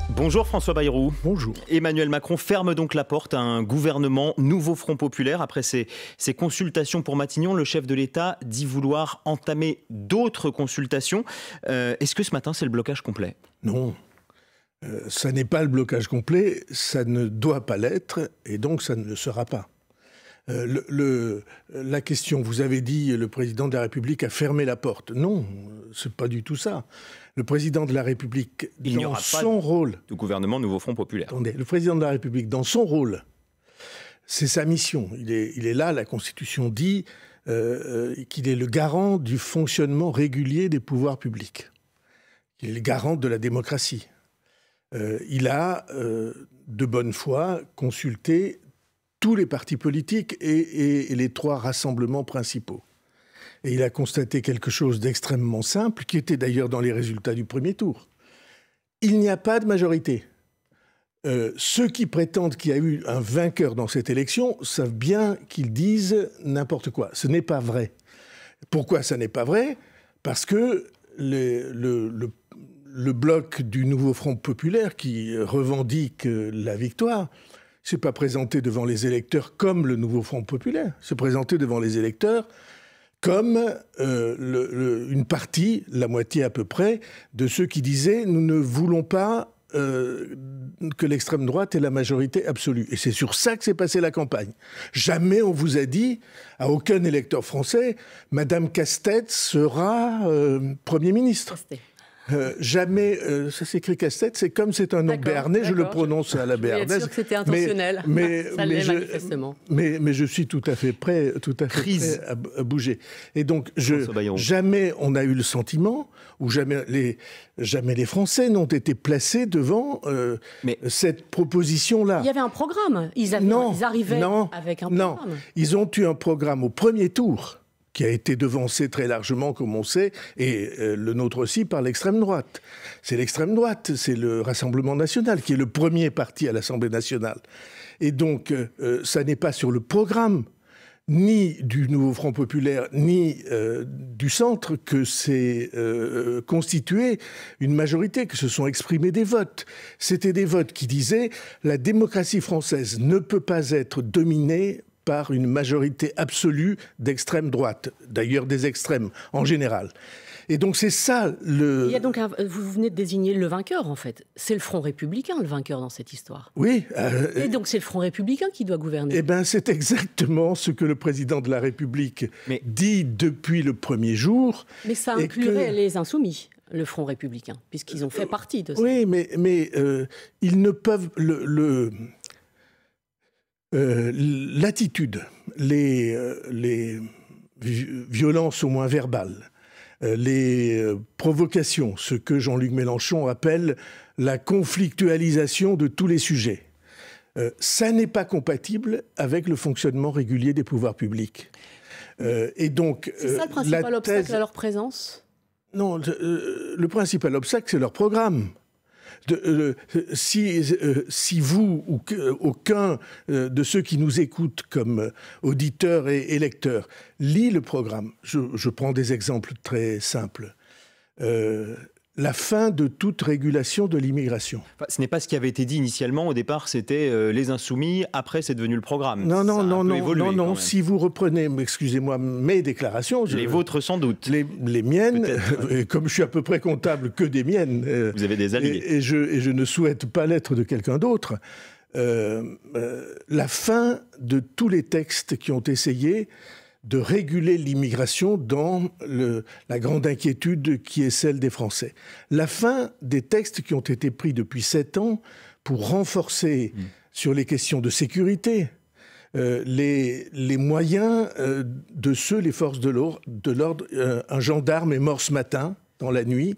Bonjour François Bayrou. Bonjour. Emmanuel Macron ferme donc la porte à un gouvernement nouveau Front Populaire. Après ces consultations pour Matignon, le chef de l'État dit vouloir entamer d'autres consultations. Est-ce que ce matin, c'est le blocage complet? Non. Ça n'est pas le blocage complet, ça ne doit pas l'être, et donc ça ne le sera pas. La question, vous avez dit, le président de la République a fermé la porte. Non, c'est pas du tout ça. Le président de la République, dans son rôle... de gouvernement nouveau Front Populaire. Attendez, le président de la République, dans son rôle, c'est sa mission. Il est là, la Constitution dit qu'il est le garant du fonctionnement régulier des pouvoirs publics. Il est le garant de la démocratie. Il a, de bonne foi, consulté tous les partis politiques et les trois rassemblements principaux. Et il a constaté quelque chose d'extrêmement simple, qui était d'ailleurs dans les résultats du premier tour. Il n'y a pas de majorité. Ceux qui prétendent qu'il y a eu un vainqueur dans cette élection savent bien qu'ils disent n'importe quoi. Ce n'est pas vrai. Pourquoi ça n'est pas vrai? Parce que le bloc du nouveau Front Populaire qui revendique la victoire ne s'est pas présenté devant les électeurs comme le nouveau Front Populaire. Il s'est présenté devant les électeurs comme une partie, la moitié à peu près, de ceux qui disaient « nous ne voulons pas que l'extrême droite ait la majorité absolue ». Et c'est sur ça que s'est passée la campagne. Jamais on vous a dit, à aucun électeur français, « Madame Castex sera Premier ministre ». Jamais, ça s'écrit Castex, c'est comme c'est un nom béarnais, je le prononce à la béarnaise. Je suis sûr que c'était intentionnel, ça l'est manifestement. Mais je suis tout à fait prêt à bouger. Et donc, jamais on a eu le sentiment, ou jamais les Français n'ont été placés devant cette proposition-là. Il y avait un programme, ils arrivaient avec un programme. Non, ils ont eu un programme au premier tour, qui a été devancé très largement, comme on sait, et le nôtre aussi, par l'extrême droite. C'est l'extrême droite, c'est le Rassemblement national, qui est le premier parti à l'Assemblée nationale. Et donc, ça n'est pas sur le programme, ni du nouveau Front Populaire, ni du centre, que s'est constituée une majorité, que se sont exprimés des votes. C'était des votes qui disaient « la démocratie française ne peut pas être dominée par une majorité absolue d'extrême droite, d'ailleurs des extrêmes en général. » Et donc c'est ça le... Il y a donc vous venez de désigner le vainqueur, en fait. C'est le Front républicain, le vainqueur dans cette histoire. Oui. Et donc c'est le Front républicain qui doit gouverner. Eh bien, c'est exactement ce que le président de la République dit depuis le premier jour. Mais ça inclurait les Insoumis, le Front républicain, puisqu'ils ont fait partie de ça. Oui, mais ils ne peuvent... l'attitude, les violences au moins verbales, les provocations, ce que Jean-Luc Mélenchon appelle la conflictualisation de tous les sujets, ça n'est pas compatible avec le fonctionnement régulier des pouvoirs publics. Et donc, c'est ça le principal obstacle à leur présence? Non, le principal obstacle, c'est leur programme. Si vous ou aucun de ceux qui nous écoutent comme auditeurs et lecteurs lit le programme, je prends des exemples très simples. La fin de toute régulation de l'immigration. Enfin, ce n'est pas ce qui avait été dit initialement. Au départ, c'était les Insoumis. Après, c'est devenu le programme. Non. Si vous reprenez, excusez-moi, mes déclarations... Les vôtres, sans doute. Les miennes, comme je suis à peu près comptable que des miennes... Vous avez des alliés. Et je ne souhaite pas l'être de quelqu'un d'autre. La fin de tous les textes qui ont essayé de réguler l'immigration dans la grande inquiétude qui est celle des Français. La fin des textes qui ont été pris depuis 7 ans pour renforcer sur les questions de sécurité les moyens les forces de l'ordre. Un gendarme est mort ce matin, dans la nuit,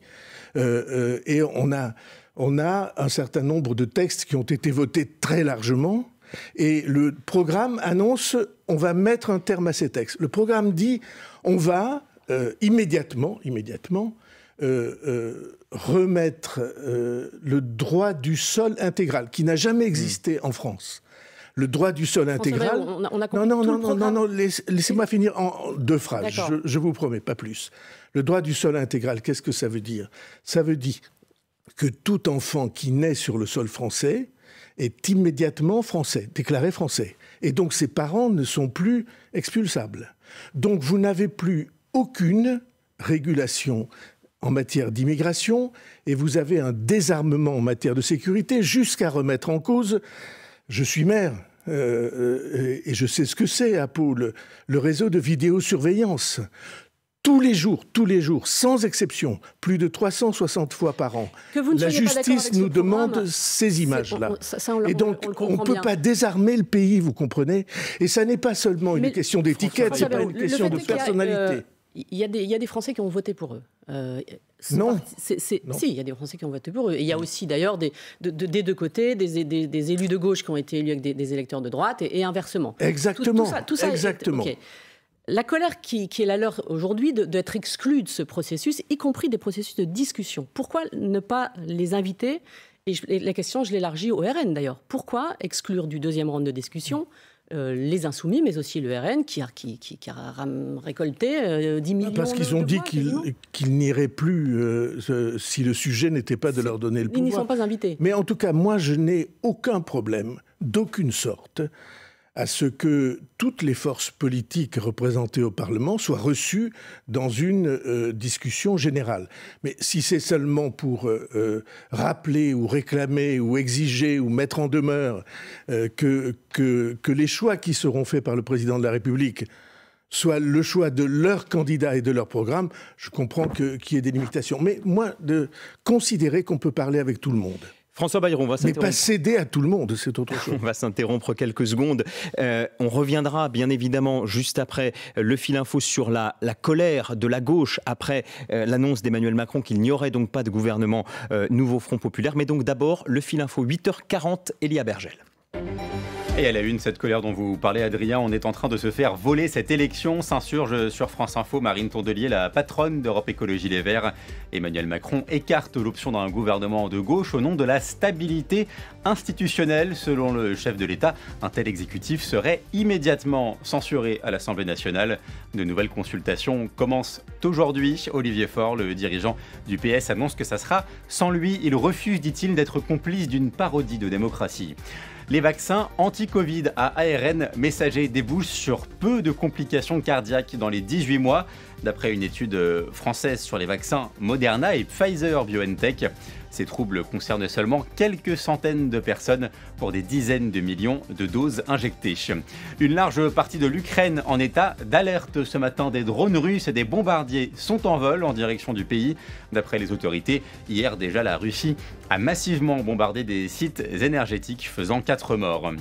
et on a un certain nombre de textes qui ont été votés très largement. Et le programme annonce on va mettre un terme à ces textes. Le programme dit on va immédiatement remettre le droit du sol intégral, qui n'a jamais existé en France. Le droit du sol intégral... On a compris tout le programme. Non, laissez-moi finir en 2 phrases, je vous promets, pas plus. Le droit du sol intégral, qu'est-ce que ça veut dire? Ça veut dire que tout enfant qui naît sur le sol français est immédiatement français, déclaré français. Et donc ses parents ne sont plus expulsables. Donc vous n'avez plus aucune régulation en matière d'immigration et vous avez un désarmement en matière de sécurité jusqu'à remettre en cause, je suis maire et je sais ce que c'est à Pau, le réseau de vidéosurveillance. Tous les jours, sans exception, plus de 360 fois par an, la justice nous demande ces images-là. Et donc, on ne peut pas désarmer le pays, vous comprenez? Et ça n'est pas seulement une question d'étiquette, c'est pas une question de personnalité. Il y a des Français qui ont voté pour eux. Non. Si, il y a des Français qui ont voté pour eux. Et il y a aussi d'ailleurs des deux côtés des élus de gauche qui ont été élus avec des électeurs de droite et inversement. Exactement. Tout ça exactement. Okay. La colère qui est la leur aujourd'hui d'être exclus de ce processus, y compris des processus de discussion. Pourquoi ne pas les inviter? Et la question, je l'élargis au RN d'ailleurs. Pourquoi exclure du deuxième round de discussion les Insoumis, mais aussi le RN, qui a récolté 10 millions Parce qu'ils ont dit qu'ils n'iraient plus si le sujet n'était pas de leur donner le pouvoir. Ils n'y sont pas invités. Mais en tout cas, moi, je n'ai aucun problème, d'aucune sorte, à ce que toutes les forces politiques représentées au Parlement soient reçues dans une discussion générale. Mais si c'est seulement pour rappeler ou réclamer ou exiger ou mettre en demeure que les choix qui seront faits par le président de la République soient le choix de leurs candidats et de leur programme, je comprends qu'il y ait des limitations. Mais moi, de considérer qu'on peut parler avec tout le monde. François Bayrou, on va s'interrompre. Mais pas céder à tout le monde, c'est autre chose. On va s'interrompre quelques secondes. On reviendra bien évidemment juste après le fil info sur la colère de la gauche après l'annonce d'Emmanuel Macron qu'il n'y aurait donc pas de gouvernement Nouveau Front Populaire. Mais donc d'abord, le fil info 8h40, Elia Bergel. Et à la une, cette colère dont vous parlez, Adrien, on est en train de se faire voler cette élection, s'insurge sur France Info Marine Tondelier, la patronne d'Europe Écologie Les Verts. Emmanuel Macron écarte l'option d'un gouvernement de gauche au nom de la stabilité institutionnelle. Selon le chef de l'État, un tel exécutif serait immédiatement censuré à l'Assemblée nationale. De nouvelles consultations commencent aujourd'hui. Olivier Faure, le dirigeant du PS, annonce que ça sera sans lui. Il refuse, dit-il, d'être complice d'une parodie de démocratie. Les vaccins anti-Covid à ARN messager débouchent sur peu de complications cardiaques dans les 18 mois, d'après une étude française sur les vaccins Moderna et Pfizer-BioNTech. Ces troubles concernent seulement quelques centaines de personnes pour des dizaines de millions de doses injectées. Une large partie de l'Ukraine en état d'alerte ce matin. Des drones russes et des bombardiers sont en vol en direction du pays. D'après les autorités, hier déjà la Russie a massivement bombardé des sites énergétiques faisant 4 morts.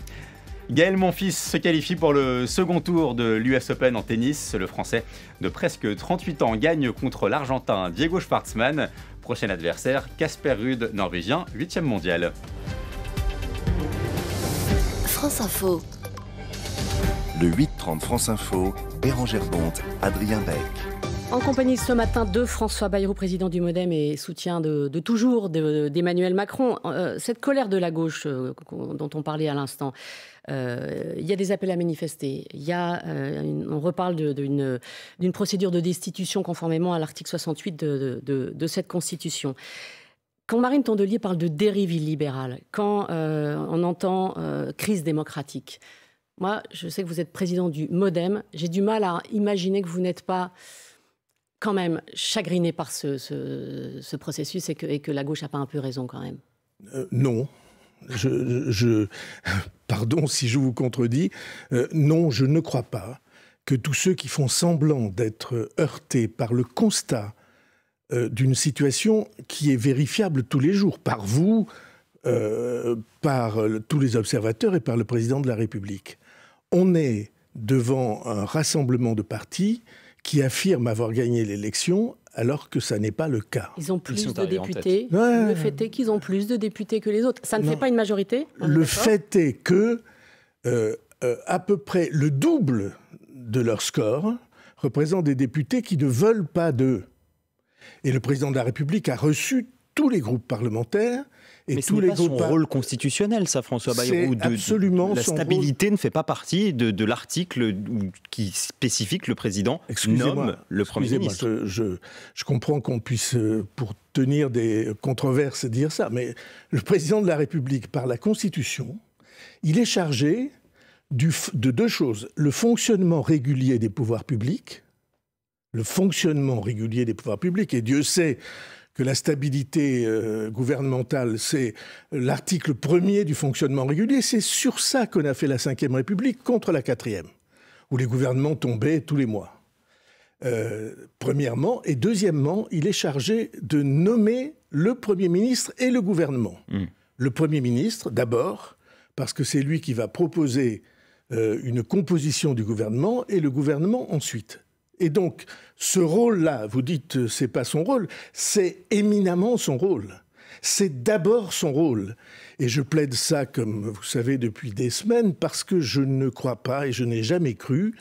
Gaël Monfils se qualifie pour le second tour de l'US Open en tennis. Le Français de presque 38 ans gagne contre l'Argentin Diego Schwartzmann. Prochain adversaire, Casper Ruud, Norvégien, 8e mondial. France Info. Le 8-30 France Info, Bérangère Bonte, Adrien Beck. En compagnie ce matin de François Bayrou, président du MoDem et soutien de toujours d'Emmanuel Macron. Cette colère de la gauche dont on parlait à l'instant, il y a des appels à manifester. On reparle d'une procédure de destitution conformément à l'article 68 de cette Constitution. Quand Marine Tondelier parle de dérive illibérale, quand on entend crise démocratique, moi, je sais que vous êtes président du MoDem, j'ai du mal à imaginer que vous n'êtes pas quand même chagriné par ce processus et que la gauche n'a pas un peu raison quand même. Non. Pardon si je vous contredis. Non, je ne crois pas que tous ceux qui font semblant d'être heurtés par le constat d'une situation qui est vérifiable tous les jours, par vous, par tous les observateurs et par le président de la République. On est devant un rassemblement de partis qui affirment avoir gagné l'élection alors que ça n'est pas le cas. Ils ont plus de députés. Ouais. Le fait est qu'ils ont plus de députés que les autres. Ça ne fait pas une majorité. Le fait est que à peu près le double de leur score représente des députés qui ne veulent pas d'eux. Et le président de la République a reçu tous les groupes parlementaires. Mais ce n'est pas son rôle constitutionnel, ça, François Bayrou. Absolument. La stabilité ne fait pas partie de l'article qui spécifie que le président nomme le Premier ministre. Je comprends qu'on puisse, pour tenir des controverses et dire ça, mais le président de la République, par la Constitution, il est chargé de deux choses. Le fonctionnement régulier des pouvoirs publics, et Dieu sait que la stabilité gouvernementale, c'est l'article 1er du fonctionnement régulier. C'est sur ça qu'on a fait la Ve République contre la 4e, où les gouvernements tombaient tous les mois. Premièrement. Et deuxièmement, il est chargé de nommer le Premier ministre et le gouvernement. Le Premier ministre, d'abord, parce que c'est lui qui va proposer une composition du gouvernement, et le gouvernement ensuite. Et donc, ce rôle-là, vous dites c'est pas son rôle, c'est éminemment son rôle. C'est d'abord son rôle. Et je plaide ça, comme vous savez, depuis des semaines, parce que je ne crois pas, et je n'ai jamais cru,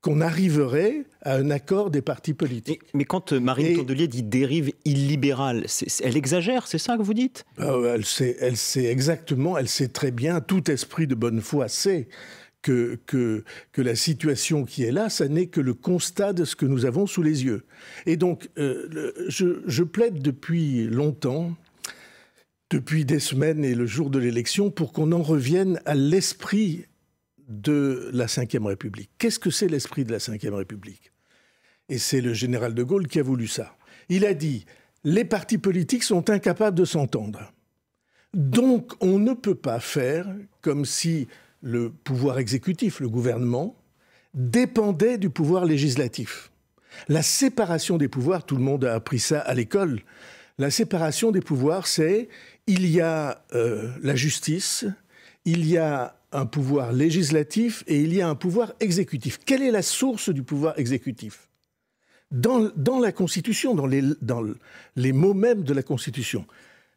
qu'on arriverait à un accord des partis politiques. Mais quand Marine Tondelier dit dérive illibérale, elle exagère, c'est ça que vous dites ? Elle sait exactement, elle sait très bien, tout esprit de bonne foi sait que la situation qui est là, ça n'est que le constat de ce que nous avons sous les yeux. Et donc, je plaide depuis longtemps, depuis des semaines et le jour de l'élection, pour qu'on en revienne à l'esprit de la Ve République. Qu'est-ce que c'est l'esprit de la Ve République ? Et c'est le général de Gaulle qui a voulu ça. Il a dit « Les partis politiques sont incapables de s'entendre. Donc, on ne peut pas faire comme si le pouvoir exécutif, le gouvernement, dépendait du pouvoir législatif. La séparation des pouvoirs, tout le monde a appris ça à l'école. La séparation des pouvoirs, c'est il y a la justice, il y a un pouvoir législatif et il y a un pouvoir exécutif. Quelle est la source du pouvoir exécutif ? Dans la Constitution, dans les mots mêmes de la Constitution,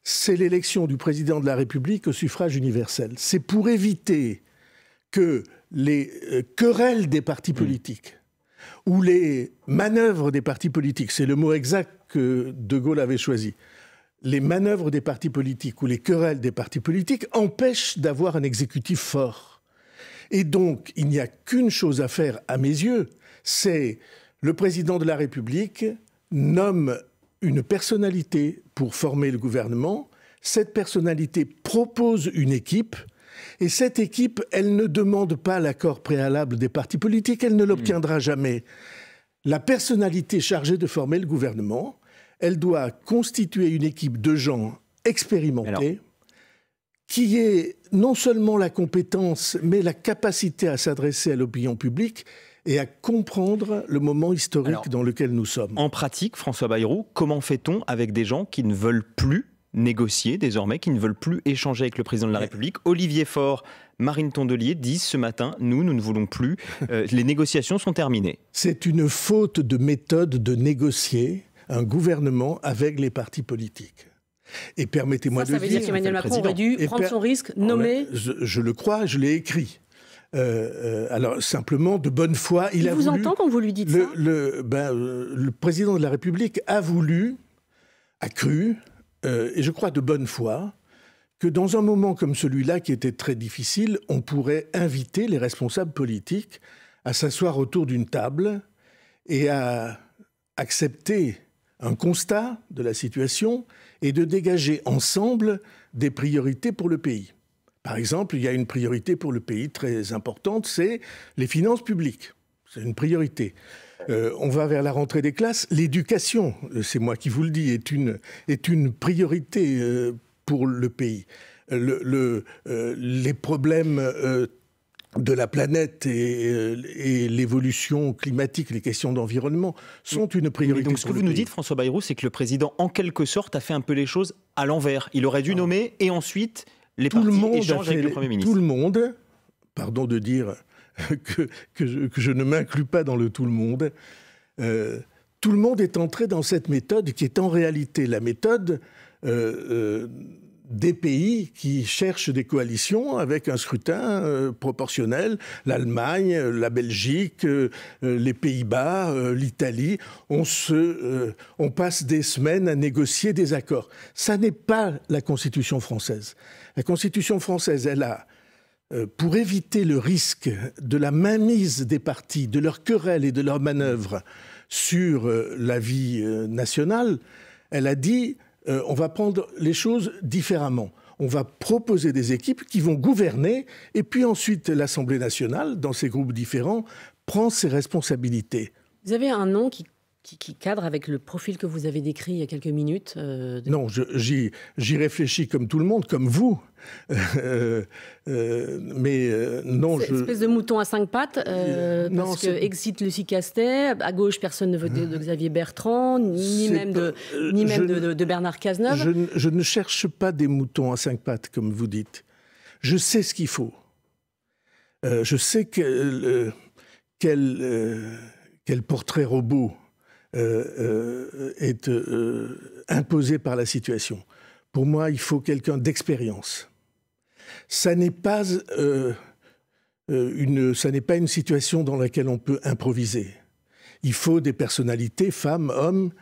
c'est l'élection du président de la République au suffrage universel. C'est pour éviter que les querelles des partis politiques ou les manœuvres des partis politiques, c'est le mot exact que De Gaulle avait choisi, les manœuvres des partis politiques ou les querelles des partis politiques empêchent d'avoir un exécutif fort. Et donc, il n'y a qu'une chose à faire, à mes yeux, c'est le président de la République nomme une personnalité pour former le gouvernement. Cette personnalité propose une équipe. Et cette équipe, elle ne demande pas l'accord préalable des partis politiques, elle ne l'obtiendra jamais. La personnalité chargée de former le gouvernement, elle doit constituer une équipe de gens expérimentés, qui ait non seulement la compétence, mais la capacité à s'adresser à l'opinion publique et à comprendre le moment historique dans lequel nous sommes. En pratique, François Bayrou, comment fait-on avec des gens qui ne veulent plus négocier désormais, qui ne veulent plus échanger avec le président de la République ? Olivier Faure, Marine Tondelier disent ce matin, nous ne voulons plus, les négociations sont terminées. C'est une faute de méthode de négocier un gouvernement avec les partis politiques. Et permettez-moi de dire... Ça veut dire qu'Emmanuel Macron aurait dû prendre son risque, nommer... Je le crois, je l'ai écrit. Alors, simplement, de bonne foi, il a voulu... Il vous entend quand vous lui dites ça ? Le président de la République a cru, et je crois de bonne foi, que dans un moment comme celui-là, qui était très difficile, on pourrait inviter les responsables politiques à s'asseoir autour d'une table et à accepter un constat de la situation et de dégager ensemble des priorités pour le pays. Par exemple, il y a une priorité pour le pays très importante, c'est les finances publiques. C'est une priorité. On va vers la rentrée des classes. L'éducation, c'est moi qui vous le dis, est une priorité pour le pays. Les problèmes de la planète et l'évolution climatique, les questions d'environnement sont une priorité. Donc ce que vous nous dites, François Bayrou, c'est que le président, en quelque sorte, a fait un peu les choses à l'envers. Il aurait dû nommer et ensuite les partis échangent avec le Premier ministre. Tout le monde, pardon de dire que je ne m'inclus pas dans le tout le monde, tout le monde est entré dans cette méthode qui est en réalité la méthode des pays qui cherchent des coalitions avec un scrutin proportionnel, l'Allemagne, la Belgique, les Pays-Bas, l'Italie. On passe des semaines à négocier des accords. Ça n'est pas la Constitution française. La Constitution française, elle a, pour éviter le risque de la mainmise des partis, de leurs querelles et de leurs manœuvres sur la vie nationale, elle a dit on va prendre les choses différemment. On va proposer des équipes qui vont gouverner, et puis ensuite l'Assemblée nationale, dans ses groupes différents, prend ses responsabilités. Vous avez un nom qui cadre avec le profil que vous avez décrit il y a quelques minutes Non, j'y réfléchis comme tout le monde, comme vous. Non, c'est une espèce de mouton à 5 pattes, parce que exit Lucie Castet, à gauche personne ne veut de Xavier Bertrand, ni même de Bernard Cazeneuve. Je ne cherche pas des moutons à 5 pattes, comme vous dites. Je sais ce qu'il faut. Je sais quel portrait robot est imposé par la situation. Pour moi, il faut quelqu'un d'expérience. Ça n'est pas une situation dans laquelle on peut improviser. Il faut des personnalités, femmes, hommes,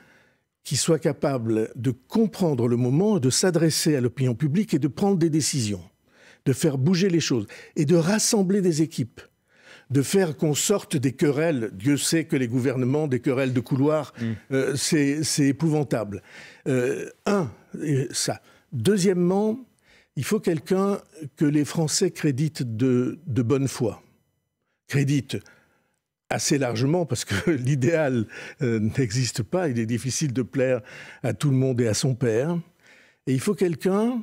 qui soient capables de comprendre le moment, de s'adresser à l'opinion publique et de prendre des décisions, de faire bouger les choses et de rassembler des équipes. De faire qu'on sorte des querelles. Dieu sait que les gouvernements, des querelles de couloir, c'est épouvantable. Ça. Deuxièmement, il faut quelqu'un que les Français créditent de bonne foi. Créditent assez largement, parce que l'idéal n'existe pas. Il est difficile de plaire à tout le monde et à son père. Et il faut quelqu'un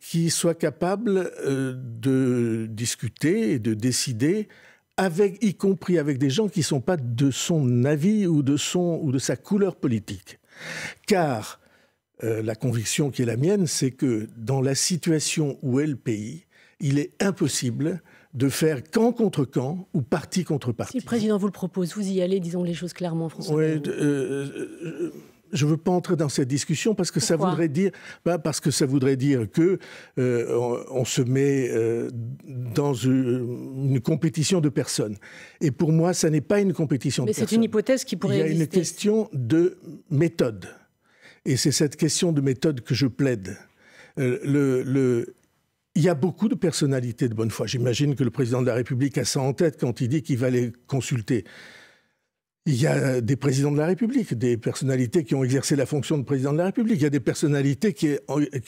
qui soit capable de discuter et de décider, y compris avec des gens qui ne sont pas de son avis ou de sa couleur politique. Car la conviction qui est la mienne, c'est que dans la situation où est le pays, il est impossible de faire camp contre camp ou parti contre parti. Si le président vous le propose, vous y allez, disons les choses clairement, François. Oui, je ne veux pas entrer dans cette discussion parce que ça voudrait dire que on se met dans une compétition de personnes. Et pour moi, ça n'est pas une compétition de personnes. Mais c'est une hypothèse qui pourrait exister. Il y a une question de méthode. Et c'est cette question de méthode que je plaide. Il y a beaucoup de personnalités de bonne foi. J'imagine que le président de la République a ça en tête quand il dit qu'il va les consulter. Il y a des présidents de la République, des personnalités qui ont exercé la fonction de président de la République. Il y a des personnalités qui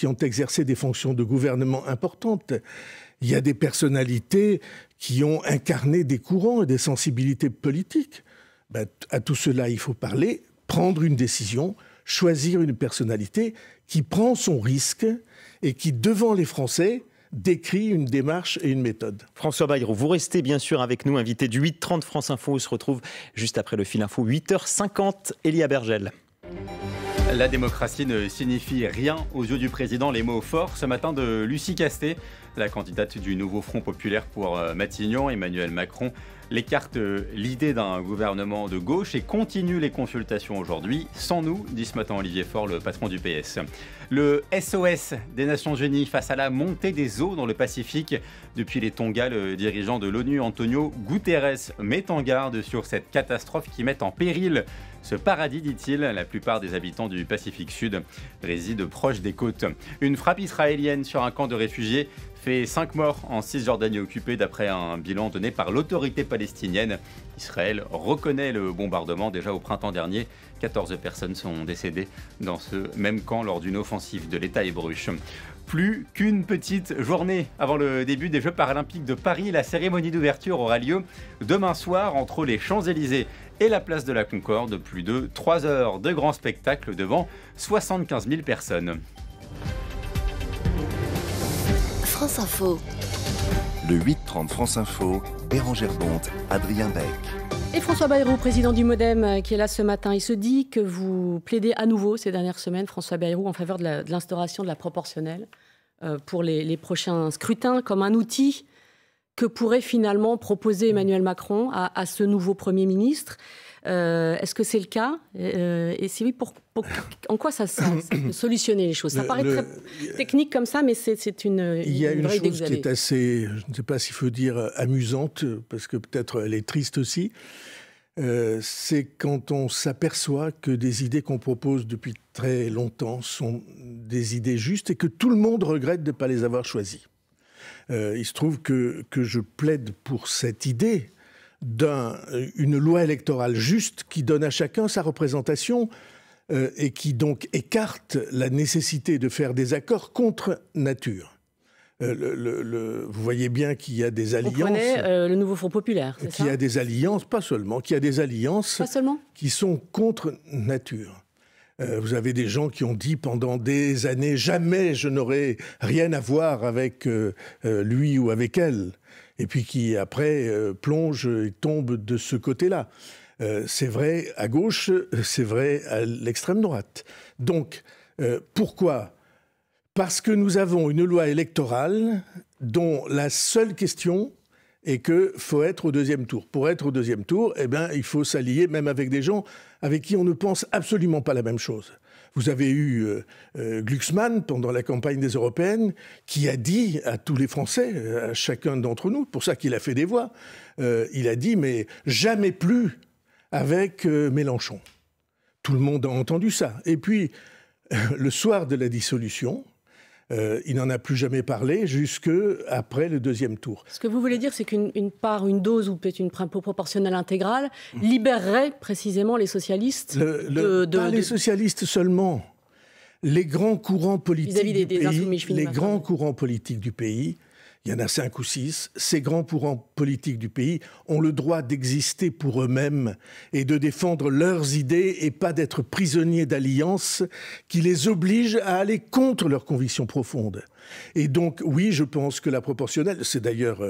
ont exercé des fonctions de gouvernement importantes. Il y a des personnalités qui ont incarné des courants et des sensibilités politiques. À tout cela, il faut parler, prendre une décision, choisir une personnalité qui prend son risque et qui, devant les Français, décrit une démarche et une méthode. François Bayrou, vous restez bien sûr avec nous, invité du 8h30 France Info. On se retrouve juste après le fil info, 8h50, Elia Bergel. La démocratie ne signifie rien aux yeux du président. Les mots forts ce matin de Lucie Castet, la candidate du nouveau Front populaire pour Matignon. Emmanuel Macron l'écarte l'idée d'un gouvernement de gauche et continue les consultations aujourd'hui. Sans nous, dit ce matin Olivier Faure, le patron du PS. Le SOS des Nations Unies face à la montée des eaux dans le Pacifique. Depuis les Tonga, le dirigeant de l'ONU, Antonio Guterres, met en garde sur cette catastrophe qui met en péril ce paradis, dit-il. La plupart des habitants du Pacifique Sud résident proche des côtes. Une frappe israélienne sur un camp de réfugiés fait 5 morts en Cisjordanie occupée d'après un bilan donné par l'autorité palestinienne. Israël reconnaît le bombardement déjà au printemps dernier. 14 personnes sont décédées dans ce même camp lors d'une offensive de l'État hébreu. Plus qu'une petite journée avant le début des Jeux paralympiques de Paris, la cérémonie d'ouverture aura lieu demain soir entre les Champs-Élysées et la place de la Concorde. Plus de 3 heures de grand spectacle devant 75 000 personnes. France Info. Le 8h30 France Info, Bérangère Bonte, Adrien Beck. Et François Bayrou, président du MoDem, qui est là ce matin. Il se dit que vous plaidez à nouveau ces dernières semaines, François Bayrou, en faveur de l'instauration de la proportionnelle pour les prochains scrutins, comme un outil que pourrait finalement proposer Emmanuel Macron à ce nouveau Premier ministre. Est-ce que c'est le cas ? Et si oui, en quoi ça peut solutionner les choses ? Ça paraît très technique comme ça, mais c'est une il y a une vraie idée chose qui est assez, je ne sais pas s'il faut dire amusante, parce que peut-être elle est triste aussi, c'est quand on s'aperçoit que des idées qu'on propose depuis très longtemps sont des idées justes et que tout le monde regrette de ne pas les avoir choisies. Il se trouve que je plaide pour cette idée d'une loi électorale juste qui donne à chacun sa représentation et qui donc écarte la nécessité de faire des accords contre nature. Vous voyez bien qu'il y a des alliances. Vous prenez le nouveau Front populaire, c'est ça ? Qu'il y a des alliances, pas seulement, qu'il y a des alliances qui sont contre nature. Vous avez des gens qui ont dit pendant des années « Jamais je n'aurai rien à voir avec lui ou avec elle ». Et puis qui, après, plongent et tombent de ce côté-là. C'est vrai à gauche, c'est vrai à l'extrême droite. Donc, pourquoi ? Parce que nous avons une loi électorale dont la seule question est qu'il faut être au deuxième tour. Pour être au deuxième tour, eh bien, il faut s'allier même avec des gens avec qui on ne pense absolument pas la même chose. Vous avez eu Glucksmann, pendant la campagne des Européennes, qui a dit à tous les Français, à chacun d'entre nous, pour ça qu'il a fait des voix, il a dit « mais jamais plus avec Mélenchon ». Tout le monde a entendu ça. Et puis, le soir de la dissolution, il n'en a plus jamais parlé jusqu'après le deuxième tour. Ce que vous voulez dire, c'est qu'une une dose ou peut-être une proportionnelle intégrale libérerait précisément les socialistes pas les socialistes seulement. Les grands courants politiques du pays, les grands courants politiques du pays, il y en a 5 ou 6, ces grands courants politiques du pays ont le droit d'exister pour eux-mêmes et de défendre leurs idées et pas d'être prisonniers d'alliances qui les obligent à aller contre leurs convictions profondes. Et donc, oui, je pense que la proportionnelle, c'est d'ailleurs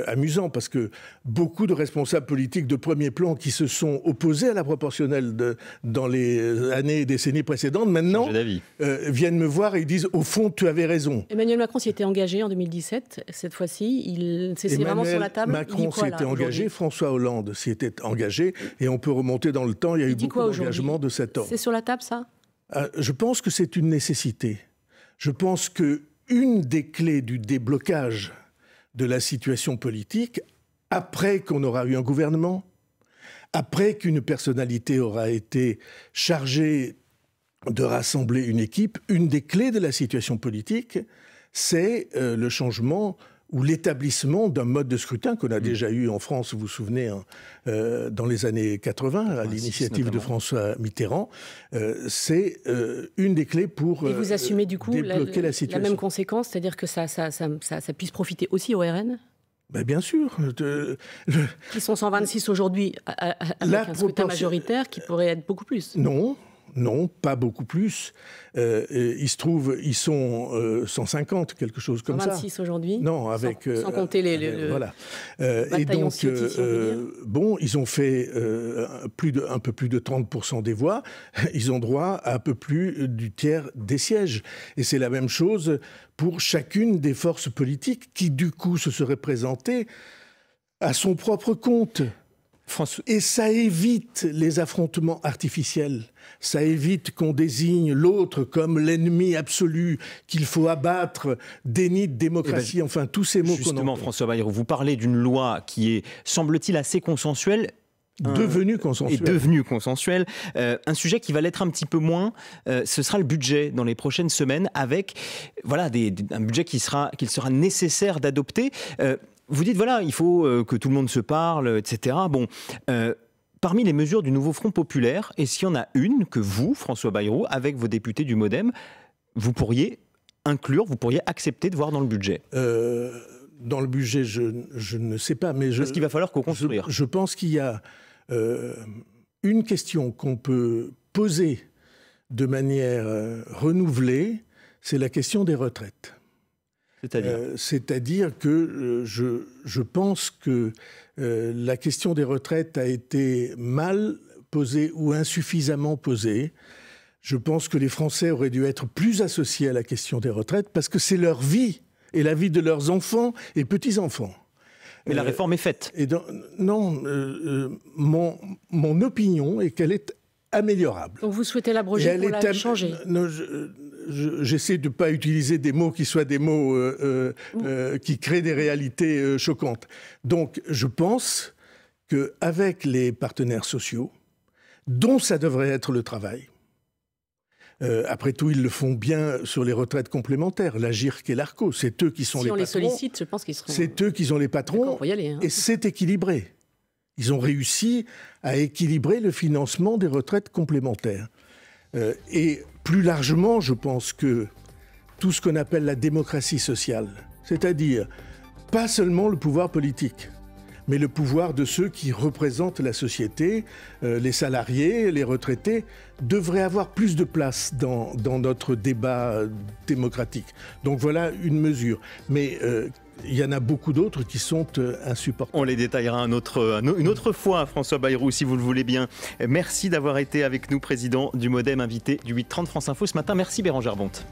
amusant parce que beaucoup de responsables politiques de premier plan qui se sont opposés à la proportionnelle dans les années et décennies précédentes, maintenant, viennent me voir et disent, au fond, tu avais raison. Emmanuel Macron s'y était engagé en 2017. Cette fois-ci, c'est vraiment sur la table. Macron s'y était engagé, François Hollande s'y était engagé, et on peut remonter dans le temps, il y a eu beaucoup d'engagements de cet ordre. C'est sur la table, ça ? Je pense que c'est une nécessité. Je pense que une des clés du déblocage de la situation politique, après qu'on aura eu un gouvernement, après qu'une personnalité aura été chargée de rassembler une équipe, une des clés de la situation politique, c'est le changement ou l'établissement d'un mode de scrutin qu'on a déjà eu en France, vous vous souvenez, dans les années 80, à l'initiative de François Mitterrand. C'est une des clés pour Et vous assumez du coup débloquer la situation. La même conséquence, c'est-à-dire que ça puisse profiter aussi au RN ? Ben bien sûr. Qui sont 126 aujourd'hui, avec un scrutin majoritaire qui pourrait être beaucoup plus. Non, pas beaucoup plus. Il se trouve, ils sont 150, quelque chose comme 126 ça. 126 aujourd'hui. Non, avec sans compter les voilà. Et donc, bon, ils ont fait un peu plus de 30% des voix. Ils ont droit à un peu plus du tiers des sièges. Et c'est la même chose pour chacune des forces politiques qui, du coup, se seraient présentées à son propre compte. Et ça évite les affrontements artificiels. Ça évite qu'on désigne l'autre comme l'ennemi absolu, qu'il faut abattre, déni de démocratie, enfin tous ces mots qu'on entend. Justement, François Bayrou, vous parlez d'une loi qui est, semble-t-il, assez consensuelle. Devenu consensuel. Un sujet qui va l'être un petit peu moins, ce sera le budget dans les prochaines semaines, avec un budget qu'il sera nécessaire d'adopter. Vous dites, voilà, il faut que tout le monde se parle, etc. Bon, parmi les mesures du nouveau Front populaire, est-ce qu'il y en a une que vous, François Bayrou, avec vos députés du MoDem, vous pourriez inclure, vous pourriez accepter de voir dans le budget ? Dans le budget, je ne sais pas, mais parce qu'il va falloir co-construire. Je pense qu'il y a une question qu'on peut poser de manière renouvelée, c'est la question des retraites. C'est-à-dire que je pense que la question des retraites a été mal posée ou insuffisamment posée. Je pense que les Français auraient dû être plus associés à la question des retraites parce que c'est leur vie et la vie de leurs enfants et petits-enfants. Mais la réforme est faite. Mon opinion est qu'elle est améliorable. Donc vous souhaitez l'abroger pour la changer ? J'essaie de ne pas utiliser des mots qui soient des mots qui créent des réalités choquantes. Donc, je pense qu'avec les partenaires sociaux, dont ça devrait être le travail, après tout, ils le font bien sur les retraites complémentaires, la GIRC et l'ARCO, c'est eux qui sont les patrons. Si on les sollicite, je pense qu'ils seront... C'est eux qui sont les patrons, pour y aller, hein. Et c'est équilibré. Ils ont réussi à équilibrer le financement des retraites complémentaires. Et plus largement, je pense que tout ce qu'on appelle la démocratie sociale, c'est-à-dire pas seulement le pouvoir politique, mais le pouvoir de ceux qui représentent la société, les salariés, les retraités, devrait avoir plus de place dans notre débat démocratique. Donc voilà une mesure. Mais il y en a beaucoup d'autres qui sont insupportables. On les détaillera une autre fois, François Bayrou, si vous le voulez bien. Merci d'avoir été avec nous, président du MoDem, invité du 8h30 France Info ce matin. Merci Bérangère Bonte.